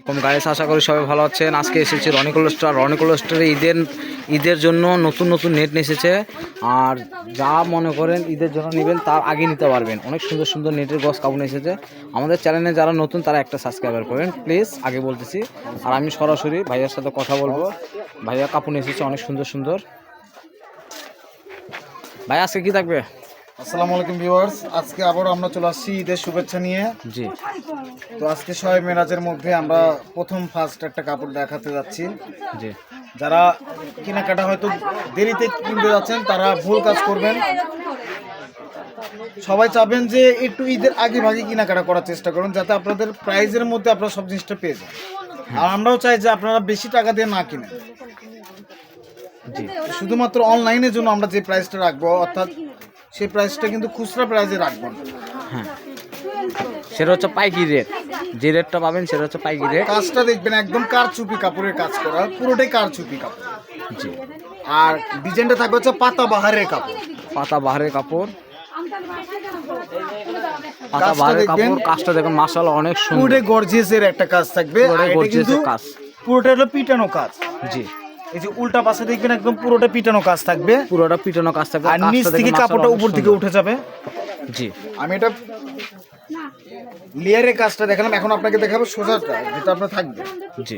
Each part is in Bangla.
কম গাইস, আশা করি সবাই ভালো আছেন। আজকে এসেছি রনিকল স্টোর। রনিকল স্টোরে ঈদের জন্য নতুন নতুন নেট এসেছে। আর যা মনে করেন ঈদের জন্য নেবেন তার আগে নিতে পারবেন। অনেক সুন্দর সুন্দর নেটের গস কাপড় এসেছে। আমাদের চ্যানেলে যারা নতুন তারা একটা সাবস্ক্রাইবার করেন প্লিজ, আগে বলতেছি। আর আমি সরাসরি ভাইয়ার সাথে কথা বলবো। ভাইয়া কাপড় এসেছে অনেক সুন্দর সুন্দর। ভাই আজকে কি থাকবে? আসসালামু আলাইকুম ভিউয়ার্স, আজকে আবারও আমরা চলে আসছি ঈদের শুভেচ্ছা নিয়ে। জি, তো আজকে শবে মেরাজের মধ্যে আমরা ফার্স্ট একটা কাপড় দেখাতে যাচ্ছি। জি, যারা কেনাকাটা হয়তো দেরিতে কিনতে যাচ্ছেন তারা ভুল কাজ করবেন। সবাই চাবেন যে একটু ঈদের আগে ভাগে কেনাকাটা করার চেষ্টা করুন, যাতে আপনাদের প্রাইজের মধ্যে আপনারা সব জিনিসটা পেয়ে যান। আর আমরাও চাই যে আপনারা বেশি টাকা দিয়ে না কিনেন। জি, শুধুমাত্র অনলাইনের জন্য আমরা যে প্রাইসটা রাখবো, অর্থাৎ সেই প্রাইসটা কিন্তু খুচরা প্রাইসে রাখবো না। হ্যাঁ, সেটা হচ্ছে পাইকারি রেট। যে রেটটা পাবেন সেটা হচ্ছে পাইকারি রেট। কাজটা দেখবেন একদম কারচুপি কাপড়ের কাজ করা, পুরোটাই কারচুপি কাপড়। জি, আর ডিজাইনটা থাকবে হচ্ছে পাতা বাহারের কাপড়। পাতা বাহারের কাপড়, পাতা বাহারের কাপড়। কাজটা দেখুন মাশাআল্লাহ অনেক সুন্দর। পুরোটাই গর্জিয়াসের একটা কাজ থাকবে। আর এটা কিন্তু কাজ পুরোটা হলো পিটানো কাজ। জি, এই যে উল্টা পাশে দেখবেন একদম পুরোটা পিটানো কাজ থাকবে। পুরোটা পিটানো কাজ থাকবে। আর নিচ থেকে কাপড়টা উপর দিকে উঠে যাবে। জি, আমি এটা লেয়ারের কাজটা দেখালাম, এখন আপনাকে দেখাবো সোজাটা, যেটা আপনার থাকবে। জি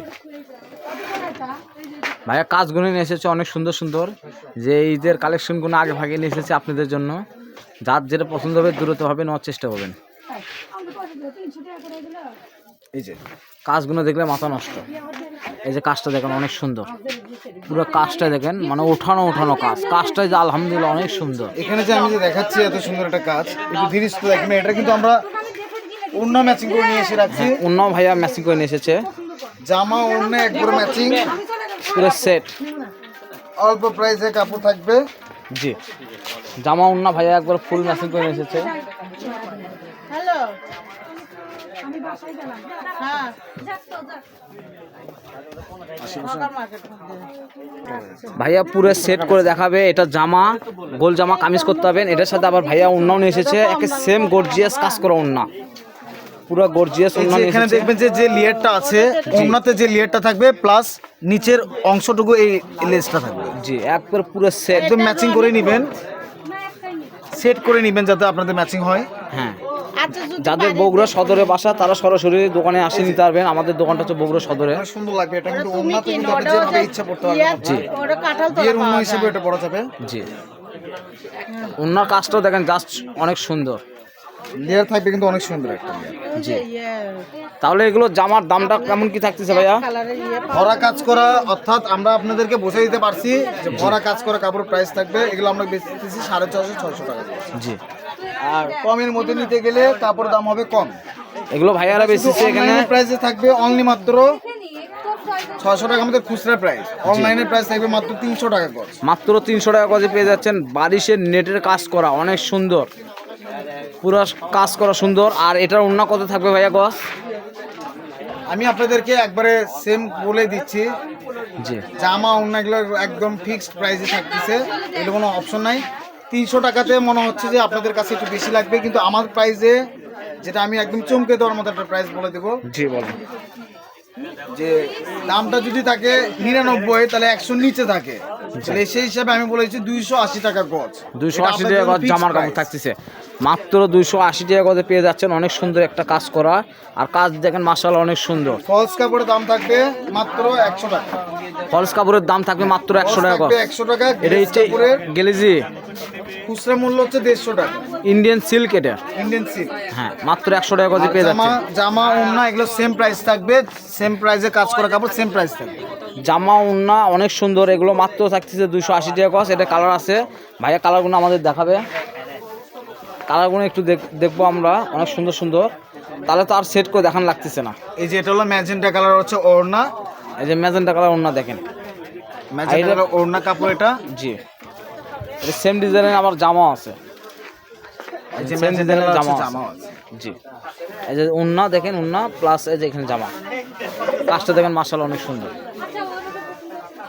ভাইয়া, কাজগুলো নিয়ে এসেছে অনেক সুন্দর সুন্দর। যে ঈদের কালেকশনগুলো আগে ভাগে নিয়ে এসেছে আপনাদের জন্য। যার যেটা পছন্দ হবে দূরত্বভাবে নেওয়ার চেষ্টা করবেন। এই যে কাজগুলো দেখলে মাথা নষ্ট। এই যে কাজটা দেখেন অনেক সুন্দর। পুরো কাজটা দেখেন, মানে ওঠানো কাজ। কাজটা যে আলহামদুলিল্লাহ অনেক সুন্দর। এখানে যে আমি যে দেখাচ্ছি এত সুন্দর একটা কাজ, একটু ধীরে সুস্থে দেখেন। এটা কিন্তু আমরা ওড়না ম্যাচিং করে নিয়ে এসে রাখছি। অন্য ভাইয়া ম্যাচিং করে নিয়ে এসেছে। জামা ওড়না একবার ম্যাচিং, পুরো সেট। অল্প প্রাইসে কাপড় থাকবে। জি, জামা ওড়না ভাইয়া একবার ফুল ম্যাচিং করে নিয়ে এসেছে। হ্যালো, আমি বাসায় গেলাম। হ্যাঁ, ভাইয়া পুরো সেট করে দেখাবে। এটা জামা, গোল জামা কামিজ করতে হবেন। এটার সাথে আবার ভাইয়া ওড়নাও নিয়ে এসেছে, একে সেম গর্জিয়াস কাজ করা ওড়না। পুরো গর্জিয়াস ওড়না নিয়ে এখানে এসেছে। দেখবেন যে লেয়ারটা আছে, ওড়নাতে যে লেয়ারটা থাকবে প্লাস নিচের অংশটুকু এই লেসটা থাকবে। জি, একবার পুরো সেট একদম ম্যাচিং করে নেবেন, সেট করে নেবেন যাতে আপনাদের ম্যাচিং হয়। হ্যাঁ, যাদের বগুড়া সদরে বাসা তারা সরাসরি দোকানে আসে নিতে পারবেন। আমাদের দোকানটা হচ্ছে বগুড়া সদরে। অনেক সুন্দর লাগবে এটা, কিন্তু ওড়নাতে কিন্তু আপনি যেভাবে ইচ্ছা পড়তে পারবেন। জি, বিয়ের ওড়না হিসেবে এটা পরা যাবে। জি, ওড়নার কাজটাও দেখেন জাস্ট অনেক সুন্দর। লেয়ার থাকবে কিন্তু অনেক সুন্দর একটা লেয়ার। জি, তাহলে এগুলো জামার দামটা কেমন কি থাকতেছে ভাইয়া? ভরা কাজ করা, অর্থাৎ আমরা আপনাদেরকে বোঝাই দিতে পারছি যে ভরা কাজ করা কাপড়ের প্রাইস থাকবে, এগুলো আমরা বেচতেছি 450-600 টাকা। জি, আর কমের মধ্যে নিতে গেলে কাপড় দাম হবে কম। এগুলো ভাইয়ারা বেচতেছে এখানে প্রাইসে থাকবে অনলি মাত্র 600 টাকা আমাদের খুচরা প্রাইস। অনলাইনের প্রাইস থাকবে মাত্র 300 টাকা গজ। মাত্র 300 টাকা গজে পেয়ে যাচ্ছেন। বারিশের নেটের কাজ করা অনেক সুন্দর, পুরো কাজ করা সুন্দর। আর এটার অন্য কত থাকবে ভাইয়া গজ? আমি আপনাদেরকে একবারে সেম বলে দিচ্ছি, জি, জামা অন্য এগুলো একদম ফিক্সড প্রাইসে থাকতেছে, এগুলো কোনো অপশন নাই। 300 টাকাতে মনে হচ্ছে যে আপনাদের কাছে একটু বেশি লাগবে, কিন্তু আমার প্রাইসে যেটা আমি একদম চমকে দেওয়ার মতো একটা প্রাইস বলে দেবো। জি বলেন। যে দামটা যদি থাকে 99 তাহলে 100 নিচে থাকে, তাহলে সেই হিসাবে আমি বলেছি 280 টাকা গজ। 280 টাকা গজ জামার কাপড় থাকতেছে। মাত্র 280 টাকা গজে পেয়ে যাচ্ছেন। অনেক সুন্দর একটা কাজ করা। আর কাজ দেখেন মাশাআল্লাহ অনেক সুন্দর। ফলস কাপড়ের দাম থাকবে মাত্র 100 টাকা। ফলস কাপড়ের দাম থাকবে মাত্র 100 টাকা গজ। 100 টাকা। এটা হচ্ছে গেলেজি, খুচরা মূল্য হচ্ছে 150 টাকা। ইন্ডিয়ান সিল্ক এটা। Indian silk. হ্যাঁ, মাত্র 100 টাকা গজে পেয়ে যাচ্ছেন। জামা ওড়না এগুলো সেম প্রাইস থাকবে, সেম প্রাইসে কাজ করা কাপড় সেম প্রাইস থাকবে। জামা ওড়না অনেক সুন্দর। এগুলো মাত্র থাকতেছে 280 টাকা গজ। এটা কালার আছে, ভাইয়া কালারগুলো আমাদের দেখাবে। কালারগুলো একটু দেখবো আমরা, অনেক সুন্দর সুন্দর। তাহলে তো আর সেট করে দেখান লাগতেছে না। এই যে এটা হলো ম্যাজেন্টা কালার হচ্ছে ওড়না। এই যে ম্যাজেন্টা কালার ওড়না দেখেন, ম্যাজেন্টা কালার ওড়না কাপড় এটা। জি, এটা সেম ডিজাইনের আবার জামা আছে। এই যে সেম ডিজাইনের জামা জামা আছে। জি, এই যে ওড়না দেখেন, ওড়না প্লাস এই যে এখানে জামা। কাজটা দেখেন মাশাআল্লাহ অনেক সুন্দর।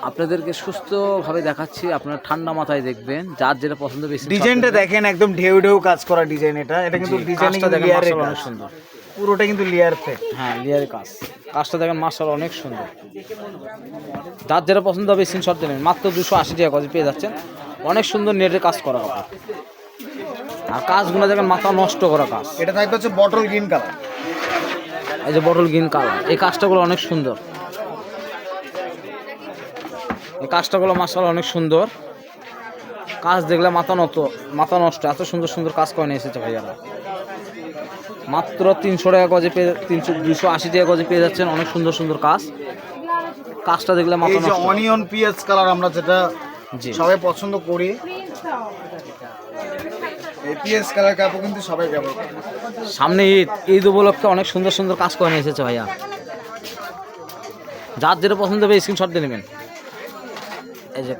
আপনাদেরকে সুস্থভাবে দেখাচ্ছি, আপনারা ঠান্ডা মাথায় দেখবেন। যার যেটা পছন্দ বেশি। ডিজাইনটা দেখেন একদম ঢেউ ঢেউ কাজ করা ডিজাইন এটা। এটা কিন্তু ডিজাইনটা দেখেন মাশাআল্লাহ অনেক সুন্দর। পুরোটা কিন্তু লেয়ার ফেক। হ্যাঁ লেয়ারের কাজ, কাজটা দেখেন মাশাআল্লাহ অনেক সুন্দর। যার যেটা পছন্দ হবে স্ক্রিনশট দিলেন, মাত্র 280 টাকা গজে পেয়ে যাচ্ছেন। অনেক সুন্দর নেটের কাজ করা হবে, আর কাজগুলো দেখেন মাথা নষ্ট করা কাজ। এটা থাকবে হচ্ছে বটল গ্রিন কালার। এই যে বটল গ্রিন কালার, এই কাজটাগুলো অনেক সুন্দর। এই কাজটাগুলো মাশাআল্লাহ অনেক সুন্দর। কাজ দেখলে মাথা নষ্ট, এত সুন্দর সুন্দর কাজ করে নিয়ে এসেছে ভাইয়ারা। মাত্র 300 টাকা গজে পেয়ে 280 টাকা গজে পেয়ে যাচ্ছেন। অনেক সুন্দর সুন্দর কাজ, কাজটা দেখলে মাথা এই যে নষ্ট। অনিয়ন পিএস কালার আমরা যেটা জি সবাই পছন্দ করি, এই পিএস কালার কাপড় কিন্তু সবাই ব্যবহার করে। সামনে ঈদ উপলক্ষে অনেক সুন্দর সুন্দর কাজ করে নিয়ে এসেছে ভাইয়া। যার যেটা পছন্দ হবে স্ক্রিনশট দিয়ে নেবেন। এই যে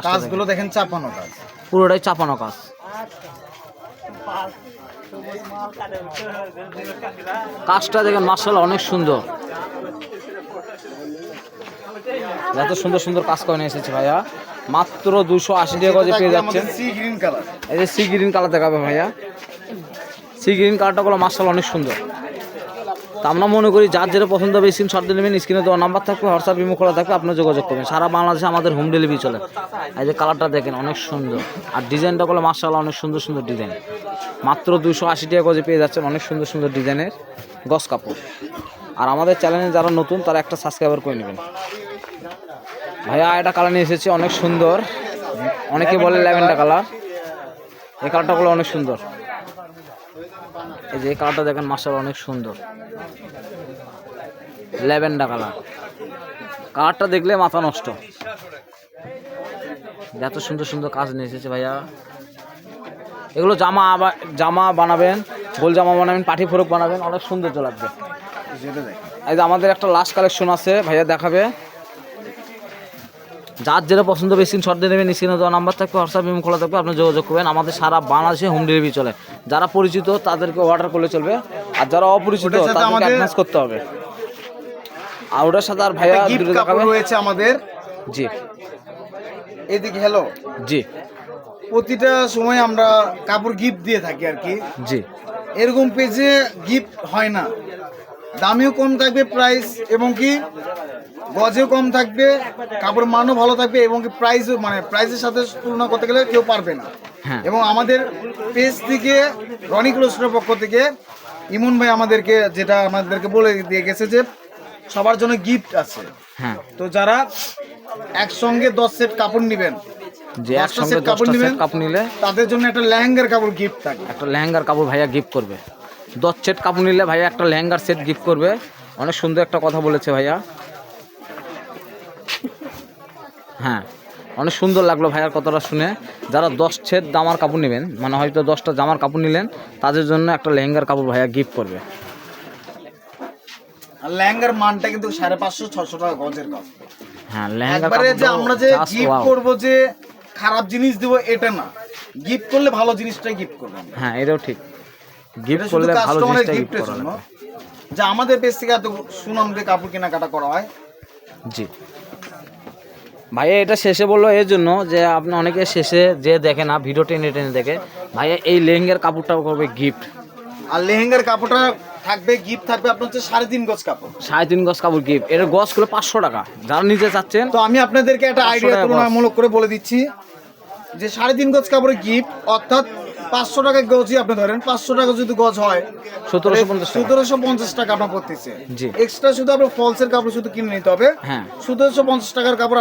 কাজগুলো দেখেন চাপানো কাজ, পুরোটাই চাপানো কাজ। কাজটা দেখেন মাশাআল্লাহ অনেক সুন্দর। এত সুন্দর সুন্দর কাজ করে নিয়ে এসেছে ভাইয়া। মাত্র 280 টাকা গজে পেয়ে যাচ্ছেন। সি গ্রিন কালার, এই যে সি গ্রিন কালার দেখাবে ভাইয়া। সি গ্রিন কালারটা গুলো মাশাআল্লাহ অনেক সুন্দর। তা আমরা মনে করি যার যেটা পছন্দ হবে স্ক্রিনশট দিয়ে নেবেন। স্ক্রিনে দেওয়া নাম্বার থাকবে, হোয়াটসঅ্যাপ ইমো খোলা থাকবে, আপনার যোগাযোগ করবেন। সারা বাংলাদেশে আমাদের হোম ডেলিভারি চলে। এই যে কালারটা দেখেন অনেক সুন্দর, আর ডিজাইনটা গুলো মাশাআল্লাহ অনেক সুন্দর সুন্দর ডিজাইন। মাত্র 280 টাকা গজে পেয়ে যাচ্ছেন অনেক সুন্দর সুন্দর ডিজাইনের গস কাপড়। আর আমাদের চ্যানেলে যারা নতুন তারা একটা সাবস্ক্রাইবার করে নেবেন। ভাইয়া এটা কালার নিয়ে এসেছে অনেক সুন্দর, অনেকে বলে ল্যাভেন্ডার কালার। এই কালারটা গুলো অনেক সুন্দর। এই যে এই কালারটা দেখেন মাশাআল্লাহ অনেক সুন্দর, ল্যাভেন্ডার কালার। কালারটা দেখলে মাথা নষ্ট, এত সুন্দর সুন্দর কাজ নিয়ে এসেছে ভাইয়া। এগুলো জামা বানাবেন, গোল জামা বানাবেন, পাটি ফরক বানাবেন, অনেক সৌন্দর্য লাগবে। এই যে আমাদের একটা লাস্ট কালেকশন আছে ভাইয়া দেখাবে। যার যেটা পছন্দ হবে স্ক্রিনশট দিয়ে নেবেন। স্ক্রিনে দেওয়া নাম্বার থাকবে, হোয়াটসঅ্যাপ ইমো খোলা থাকবে, আপনার যোগাযোগ করবেন। আমাদের সারা বাংলাদেশে হোম ডেলিভারি চলে। যারা পরিচিত তাদেরকে অর্ডার করলে চলবে, আর যারা অপরিচিত তাদেরকে অ্যাডভান্স করতে হবে। আর ওটার সাথে আর ভাইয়া গিফট কাপড় রয়েছে আমাদের। জি এদিকে হ্যালো, জি প্রতিটা সময় আমরা কাপড় গিফট দিয়ে থাকি আর কি। জি এরকম পেজে গিফট হয় না, দামিও কম থাকবে প্রাইস, এবং কি গজেও কম থাকবে, কাপড় মানও ভালো থাকবে, এবং কি প্রাইসও মানে প্রাইসের সাথে তুলনা করতে গেলে কেউ পারবে না। হ্যাঁ। এবং আমাদের পেজ থেকে রনি ক্লোস্টের পক্ষ থেকে ইমন ভাই আমাদেরকে বলে দিয়ে গেছে যে সবার জন্য গিফট আছে। হ্যাঁ, তো যারা একসঙ্গে 10 সেট কাপড় নেবেন, যে একসঙ্গে 10টা সেট কাপড় নিলে তাদের জন্য একটা লেহেঙ্গার কাপড় গিফট থাকবে। একটা লেহেঙ্গার কাপড় ভাইয়া গিফট করবে। 10 সেট কাপড় নিলে ভাইয়া একটা লেহেঙ্গার সেট গিফট করবে। অনেক সুন্দর একটা কথা বলেছে ভাইয়া। হ্যাঁ, অনেক সুন্দর লাগলো ভাইয়ার কথাটা শুনে। যারা 10 সেট জামার কাপড় নেবেন, মানে হয়তো 10টা জামার কাপড় নিলেন, তাদের জন্য একটা লেহেঙ্গার কাপড় ভাইয়া গিফট করবে। আর লেহেঙ্গার মানটা কিন্তু 550-600 টাকা গজের কাপড়। হ্যাঁ, লেহেঙ্গার একবারে যে কাপড় আমরা যে গিফট করব যে খারাপ জিনিস দেব এটা না, গিফট করলে ভালো জিনিসটাই গিফট করব। হ্যাঁ, এটাও ঠিক, গিফট করলে ভালো জিনিসটাই গিফট করা লাগবে। যে আমাদের পেজ থেকে এত সুনাম দিয়ে কাপড় কেনাকাটা করা হয়। জি ভাইয়া, এটা শেষে বললো এর জন্য যে আপনি অনেকে শেষে যে দেখে না, ভিডিও টেনে টেনে দেখে। ভাইয়া এই লেহেঙ্গার কাপড়টাও করবে গিফট। আর লেহেঙ্গার কাপড়টা থাকবে গিফট থাকবে আপনার হচ্ছে 3.5 গজ কাপড়। 3.5 গজ কাপড় গিফট। এর গজ করে 500 টাকা। যারা নিতে চাচ্ছেন, তো আমি আপনাদেরকে একটা আইডিয়া তুলনামূলক করে বলে দিচ্ছি যে 3.5 গজ কাপড়ের গিফট, অর্থাৎ 500 টাকা গজই আপনি ধরেন, 500 টাকা যদি গজ হয় 1750 টাকা আপনার পড়তেছে। জি। এক্সট্রা শুধু আপনার ফলসের কাপড় শুধু কিনে নিতে হবে। হ্যাঁ, 1750 টাকার কাপড়